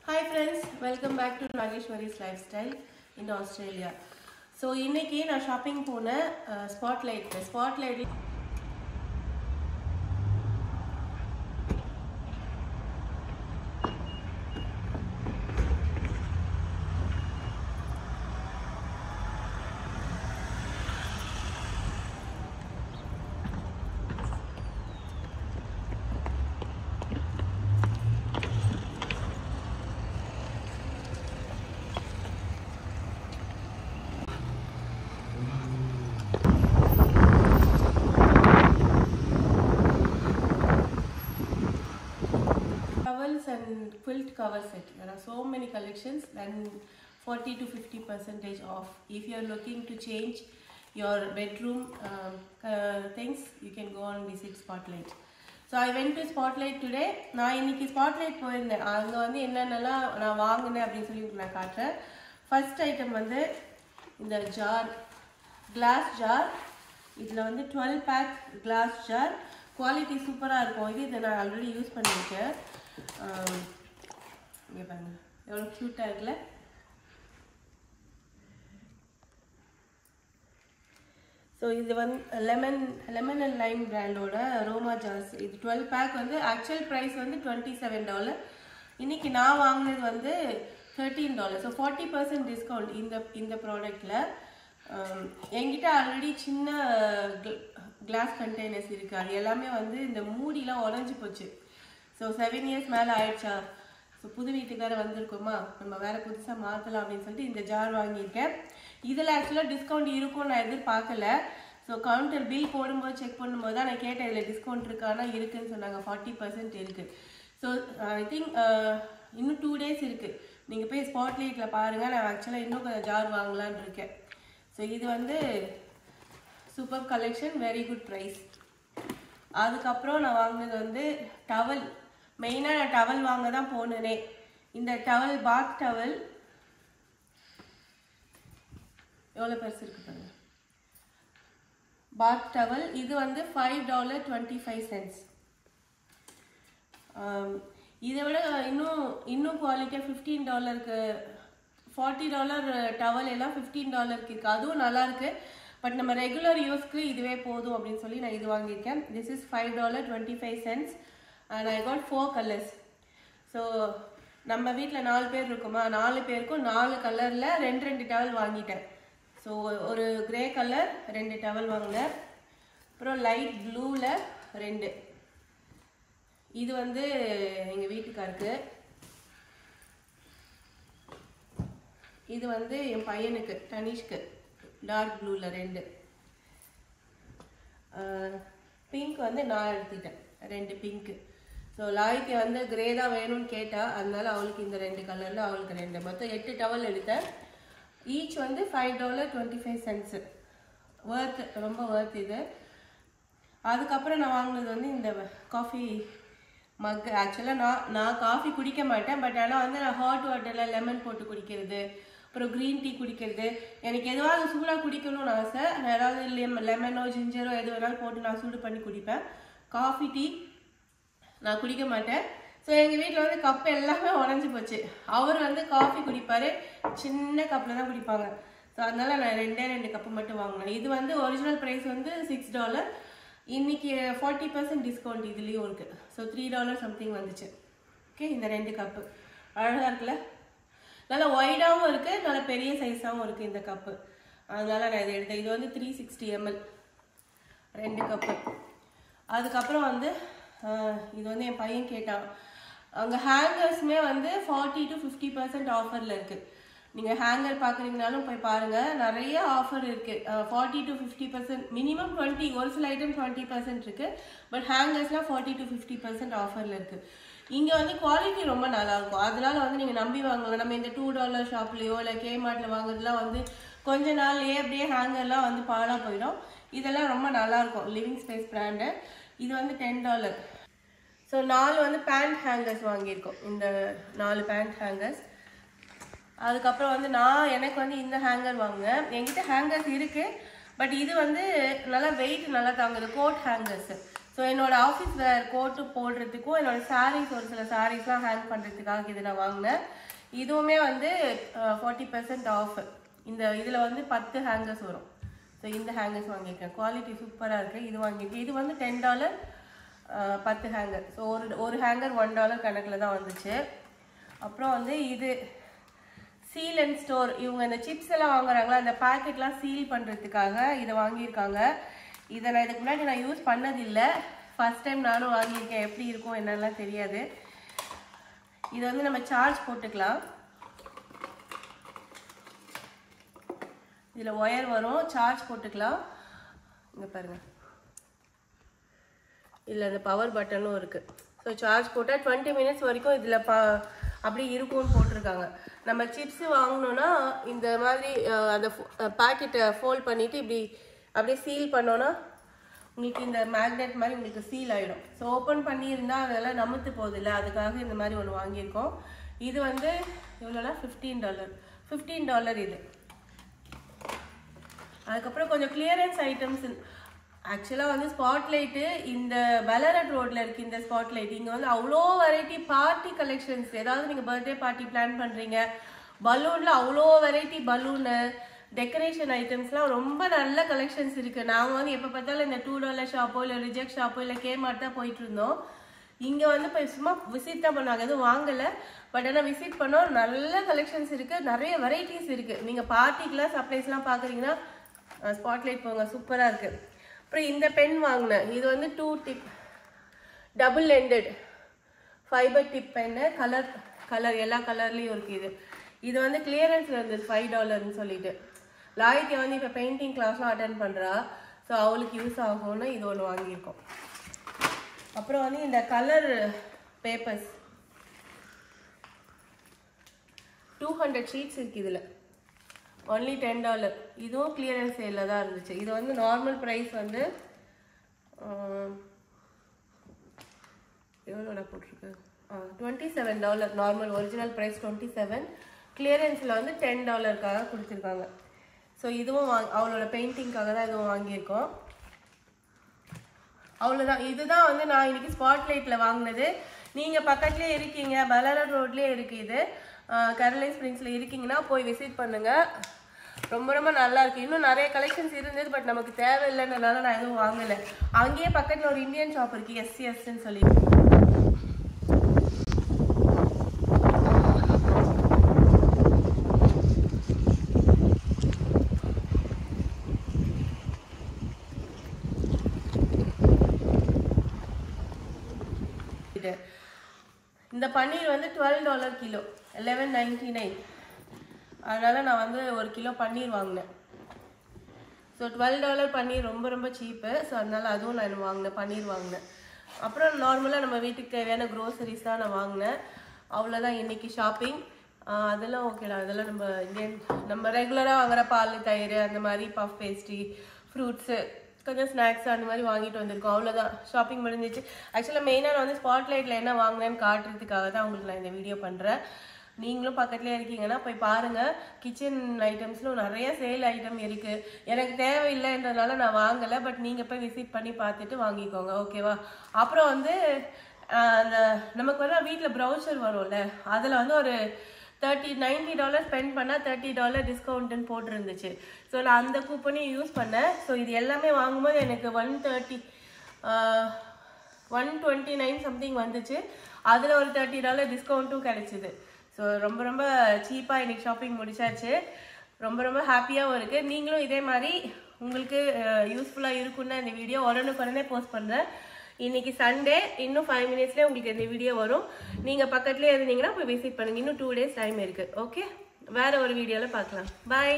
Hi friends, welcome back to Nageshwari's Lifestyle in Australia. So இன்னைக்கு நான் shopping போன spotlight towels and quilt cover set. There are so many collections, then 40 to 50% off. If you are looking to change your bedroom things, you can go and visit Spotlight. So I went to Spotlight today. நான் இன்னைக்கு Spotlight போயிருந்தேன். அங்க வந்து என்னென்னலாம் நான் வாங்குனேன் அப்படினு சொல்லி நான் காட்றேன். ஃபர்ஸ்ட் ஐட்டம் வந்து இந்த ஜார், glass jar. இதுல வந்து 12 pack glass jar. குவாலிட்டி சூப்பரா இருக்கும். இது நான் ஆல்ரெடி யூஸ் பண்ணிருக்கேன். இங்க பாருங்க எவ்வளவு கியூட்டா இருக்குல. So இது வந்து lemon and lime பிராண்டோட aroma jars. இது 12 pack வந்து actual price வந்து $27. இன்னைக்கு நான் வாங்குனது வந்து $13. So 40% discount இந்த ப்ராடக்ட்ல. என்கிட்ட ஆல்ரெடி சின்ன கிளாஸ் கண்டெய்னர்ஸ் இருக்கு. அது எல்லாமே வந்து இந்த மூடிலாம் உடைஞ்சு போச்சு. ஸோ 7 years மேலே ஆயிடுச்சா. ஸோ புது வீட்டுக்கு வேறு வந்திருக்குமா, நம்ம வேறு புதுசாக மாற்றலாம் அப்படின்னு சொல்லிட்டு இந்த ஜார் வாங்கியிருக்கேன். இதில் ஆக்சுவலாக டிஸ்கவுண்ட் இருக்கும் நான் எதிர்பார்க்கல. ஸோ கவுண்டர் பில் போடும்போது செக் பண்ணும்போது தான் நான் கேட்டேன் இதில் டிஸ்கவுண்ட் இருக்கானா. இருக்குன்னு சொன்னாங்க, 40% இருக்குது. ஸோ ஐ திங்க் இன்னும் 2 days இருக்குது. நீங்கள் போய் ஸ்பாட்லைட்டில் பாருங்கள். நான் ஆக்சுவலாக இன்னும் கொஞ்சம் ஜார் வாங்கலான்னு இருக்கேன். ஸோ இது வந்து super collection, very good price. அதுக்கப்புறம் நான் வாங்கினது வந்து டவல். மெயினாக நான் டவல் வாங்க தான் போனேனே. இந்த டவல், பாத் டவல் எவ்வளோ பெருசு இருக்கு பாருங்க. பாத் டவல் இது வந்து $5.25. இதை விட இன்னும் குவாலிட்டியாக $15க்கு $40 டவல் எல்லாம் $15 இருக்கு. அதுவும் நல்லா இருக்கு. பட் நம்ம ரெகுலர் யூஸ்க்கு இதுவே போதும் அப்படின்னு சொல்லி நான் இது வாங்கியிருக்கேன். This is $5.25 and I got 4 colors. So நம்ம வீட்டில் 4 பேர் இருக்குமா, 4 பேருக்கும் 4 கலரில் 2 டவல் வாங்கிட்டேன். ஸோ ஒரு கிரே கலர் 2 டவல் வாங்கினேன். அப்புறம் லைட் ப்ளூவில் 2. இது வந்து எங்கள் வீட்டுக்காருக்கு. இது வந்து என் பையனுக்கு தனிஷ்க்கு டார்க் ப்ளூவில் 2. பிங்க் வந்து நான் எடுத்துக்கிட்டேன், 2 பிங்க்கு. ஸோ லாய்க்கு வந்து கிரே தான் வேணும்னு கேட்டா, அதனால அவளுக்கு இந்த 2 கலரில் அவளுக்கு 2. மொத்தம் 8 டவல் எடுத்தேன். ஈச் வந்து $5.25. ரொம்ப ஒர்த் இது. அதுக்கப்புறம் நான் வாங்கினது வந்து இந்த காஃபி மக். ஆக்சுவலாக நான் காஃபி குடிக்க மாட்டேன். பட் ஆனால் வந்து நான் ஹாட் வாட்டரில் லெமன் போட்டு குடிக்கிறது, அப்புறம் க்ரீன் டீ குடிக்கிறது. எனக்கு எதுவாக சூடாக குடிக்கணும்னு ஆசை. நான் ஏதாவது லெமனோ ஜிஞ்சரோ எது வேணாலும் போட்டு நான் சூடு பண்ணி குடிப்பேன். காஃபி டீ நான் குடிக்க மாட்டேன். ஸோ எங்கள் வீட்டில் வந்து கப்பு எல்லாமே உடஞ்சி போச்சு. அவர் வந்து காஃபி குடிப்பார், சின்ன கப்பில் தான் குடிப்பாங்க. ஸோ அதனால நான் 2 கப்பு மட்டும் வாங்கினேன். இது வந்து ஒரிஜினல் ப்ரைஸ் வந்து $6. இன்னைக்கு 40% டிஸ்கவுண்ட் இதுலேயும் இருக்குது. ஸோ $3 சம்திங் வந்துச்சு. ஓகே, இந்த 2 கப்பு அழகாக இருக்குல்ல. நல்லா ஒய்டாகவும் இருக்குது, நல்லா பெரிய சைஸாகவும் இருக்குது இந்த கப்பு. அதனால நான் இதை எடுத்தேன். இது வந்து 360 ml 2 கப்பு. அதுக்கப்புறம் வந்து இது வந்து என் பையன் கேட்டான். அங்கே ஹேங்கர்ஸுமே வந்து 40 to 50% ஆஃபரில் இருக்குது. நீங்கள் ஹேங்கர் பார்க்குறீங்கனாலும் போய் பாருங்கள், நிறைய ஆஃபர் இருக்குது. 40 to 50%, மினிமம் 20, ஒரு சில ஐட்டம் 20% இருக்குது. பட் ஹேங்கர்ஸ்லாம் 40 to 50% ஆஃபரில் இருக்குது. இங்கே வந்து குவாலிட்டி ரொம்ப நல்லாயிருக்கும். அதனால வந்து நீங்கள் நம்பி வாங்கலாம். நம்ம இந்த $2 ஷாப்லேயோ இல்லை கேமார்ட்டில் வாங்குறதுலாம் வந்து கொஞ்ச நாள்லேயே அப்படியே ஹேங்கர்லாம் வந்து பாலாக போயிடும். இதெல்லாம் ரொம்ப நல்லாயிருக்கும். Living space brand. இது வந்து $10. ஸோ 4 வந்து பேண்ட் ஹேங்கர்ஸ் வாங்கியிருக்கோம். இந்த 4 பேண்ட் ஹேங்கர்ஸ். அதுக்கப்புறம் வந்து எனக்கு வந்து இந்த ஹேங்கர் வாங்கினேன். என்கிட்ட ஹேங்கர்ஸ் இருக்குது. பட் இது வந்து நல்லா வெயிட் நல்லா தாங்குது. கோட் ஹேங்கர்ஸ் ஸோ என்னோட ஆஃபீஸ் வேர் கோட்டு போடுறதுக்கும் என்னோட சாரீஸ் ஒரு சில சாரீஸ்லாம் ஹேங் பண்ணுறதுக்காக இது நான் வாங்கினேன். இதுவுமே வந்து 40% ஆஃப். இந்த இதில் வந்து 10 ஹேங்கர்ஸ் வரும். ஸோ இந்த ஹேங்கர்ஸ் வாங்கியிருக்கேன். குவாலிட்டி சூப்பராக இருக்குது. இது வாங்கியிருக்கேன். இது வந்து $10 10 ஹேங்கர். ஸோ ஒரு ஹேங்கர் $1 கணக்கில் தான் வந்துச்சு. அப்புறம் வந்து இது சீல் அண்ட் ஸ்டோர். இவங்க இந்த சிப்ஸ் எல்லாம் வாங்குறாங்களா, அந்த பேக்கெட்லாம் சீல் பண்ணுறதுக்காக இதை வாங்கியிருக்காங்க. இதை நான் இதுக்கு முன்னாடி நான் யூஸ் பண்ணதில்லை. ஃபர்ஸ்ட் டைம் நானும் வாங்கியிருக்கேன். எப்படி இருக்கும் என்னெல்லாம் தெரியாது. இது வந்து நம்ம சார்ஜ் போட்டுக்கலாம். இதில் ஒயர் வரும், சார்ஜ் போட்டுக்கலாம். இங்கே பாருங்கள், இதில் அந்த பவர் பட்டனும் இருக்குது. ஸோ சார்ஜ் போட்டால் 20 மினிட்ஸ் வரைக்கும் இதில் அப்படி இருக்கும்னு போட்டிருக்காங்க. நம்ம சிப்ஸ் வாங்கினோன்னா இந்த மாதிரி அந்த பேக்கெட்டை ஃபோல்ட் பண்ணிவிட்டு இப்படி அப்படியே சீல் பண்ணோன்னா உங்களுக்கு இந்த மேக்னெட் மாதிரி உங்களுக்கு சீல் ஆகிடும். ஸோ ஓப்பன் பண்ணியிருந்தால் அதெல்லாம் நமுத்து போகுதில்ல, அதுக்காக இந்த மாதிரி ஒன்று வாங்கியிருக்கோம். இது வந்து இவ்வளோலாம் $15 இது. அதுக்கப்புறம் கொஞ்சம் கிளியரன்ஸ் ஐட்டம்ஸ். ஆக்சுவலாக வந்து ஸ்பாட்லைட்டு இந்த பெலரட் ரோட்டில் இருக்குது. இந்த ஸ்பாட்லைட் இங்கே வந்து அவ்வளோ வெரைட்டி பார்ட்டி கலெக்ஷன்ஸ். ஏதாவது நீங்கள் பர்த்டே பார்ட்டி பிளான் பண்ணுறீங்க, பலூனில் அவ்வளோ வெரைட்டி பலூனு டெக்கரேஷன் ஐட்டம்ஸ்லாம் ரொம்ப நல்ல கலெக்ஷன்ஸ் இருக்குது. நாங்கள் வந்து எப்போ பார்த்தாலும் இந்த $2 ஷாப்போ இல்லை ரிஜெக்ட் ஷாப்போ இல்லை கேமார்ட் தான் போயிட்டு இருந்தோம். இங்கே வந்து இப்போ சும்மா விசிட் தான் பண்ணுவாங்க, எதுவும் வாங்கலை. பட் ஆனால் விசிட் பண்ணோம், நல்ல கலெக்ஷன்ஸ் இருக்குது, நிறைய வெரைட்டிஸ் இருக்குது. நீங்கள் பார்ட்டிக்கெலாம் சர்ப்ரைஸ்லாம் பார்க்குறீங்கன்னா ஸ்பாட்லைட் போங்க, சூப்பராக இருக்குது. அப்புறம் இந்த பென் வாங்கினேன். இது வந்து 2 dip double ended fibre dip pen. Colour எல்லா கலர்லேயும் இருக்குது. இது வந்து கிளியரன்ஸில் இருந்தது $5ன்னு சொல்லிட்டு. லாய்க்கு வந்து இப்போ பெயிண்டிங் கிளாஸ்லாம் அட்டன் பண்ணுறா. ஸோ அவளுக்கு யூஸ் ஆகும்னு இது ஒன்று வாங்கியிருக்கோம். அப்புறம் வந்து இந்த கலர் பேப்பர்ஸ் 200 ஷீட்ஸ் இருக்குது. இதில் ஒன்லி $10. இதுவும் கிளியரன்ஸ் சேலில் தான் இருந்துச்சு. இது வந்து நார்மல் ப்ரைஸ் வந்து எவ்வளோட போட்டிருக்கு, $27. Normal original price 27. கிளியரன்ஸில் வந்து $10க்காக கொடுத்துருக்காங்க. ஸோ இதுவும் அவளோட பெயிண்டிங்காக தான் இதுவும் வாங்கியிருக்கோம். அவ்வளோதான். இதுதான் வந்து நான் இன்றைக்கி ஸ்பாட்லைட்டில் வாங்கினது. நீங்கள் பக்கத்துலேயே இருக்கீங்க, பெலரட் ரோட்லேயே இருக்குது. இது கரோலின் ஸ்ப்ரிங்ஸில் இருக்கீங்கன்னா போய் விசிட் பண்ணுங்கள். ரொம்ப ரொம்ப நல்லா இருக்குது. இன்னும் நிறைய கலெக்ஷன்ஸ் இருந்தது, பட் நமக்கு தேவையில்லைன்றனால நான் எதுவும் வாங்கலை. அங்கேயே பக்கத்தில் ஒரு இந்தியன் ஷாப் இருக்குது, SCSன்னு சொல்லி. இந்த பன்னீர் வந்து $12 கிலோ, $11.99. அதனால் நான் வந்து 1 கிலோ பன்னீர் வாங்கினேன். ஸோ $12 பன்னீர் ரொம்ப ரொம்ப சீப்பு. ஸோ அதனால் அதுவும் நான் வாங்கினேன், பன்னீர் வாங்கினேன். அப்புறம் நார்மலாக நம்ம வீட்டுக்கு தேவையான க்ரோசரிஸ் தான் நான் வாங்கினேன். அவ்வளோதான் இன்றைக்கி ஷாப்பிங். அதெல்லாம் ஓகேடா. அதெல்லாம் நம்ம ரெகுலராக வாங்குகிற பால், தயிர், அந்த மாதிரி பஃப் பேஸ்ட்ரி, ஃப்ரூட்ஸு, கொஞ்சம் ஸ்நாக்ஸ் அந்த மாதிரி வாங்கிட்டு வந்திருக்கோம். அவ்வளோதான், ஷாப்பிங் முடிஞ்சிச்சு. ஆக்சுவலாக மெயினாக நான் வந்து ஸ்பாட்லைட்டில் என்ன வாங்கினேன்னு காட்டுறதுக்காக தான் உங்களுக்கு நான் இந்த வீடியோ பண்ணுறேன். நீங்களும் பக்கத்துலேயே இருக்கீங்கன்னா போய் பாருங்கள். கிச்சன் ஐட்டம்ஸில் நிறைய சேல் ஐட்டம் இருக்குது. எனக்கு தேவையில்லைன்றதுனால நான் வாங்கலை. பட் நீங்கள் போய் விசிட் பண்ணி பார்த்துட்டு வாங்கிக்கோங்க, ஓகேவா? அப்புறம் வந்து அந்த நமக்கு வந்து வீட்டில் ப்ரௌச்சர் வரும்ல, அதில் வந்து ஒரு $90 ஸ்பெண்ட் பண்ணால் $30 டிஸ்கவுண்ட்டுன்னு போட்டிருந்துச்சு. ஸோ நான் அந்த கூப்பனையும் யூஸ் பண்ணேன். ஸோ இது எல்லாமே வாங்கும்போது எனக்கு 129 சம்திங் வந்துச்சு. அதில் ஒரு $30 டிஸ்கவுண்ட்டும் கிடைச்சிது. ஸோ ரொம்ப ரொம்ப சீப்பாக இன்றைக்கி ஷாப்பிங் முடிச்சாச்சு. ரொம்ப ரொம்ப ஹாப்பியாகவும் இருக்குது. நீங்களும் இதே மாதிரி உங்களுக்கு யூஸ்ஃபுல்லாக இருக்குன்னு இந்த வீடியோ உடனே போஸ்ட் பண்ணுறேன். இன்னைக்கு சண்டே, இன்னும் 5 மினிட்ஸ்லேயே உங்களுக்கு இந்த வீடியோ வரும். நீங்கள் பக்கத்துலேயே இருந்தீங்கன்னா போய் விசிட் பண்ணுங்கள். இன்னும் 2 days டைம் இருக்குது. ஓகே, வேறு ஒரு வீடியோவில் பார்க்கலாம். பாய்.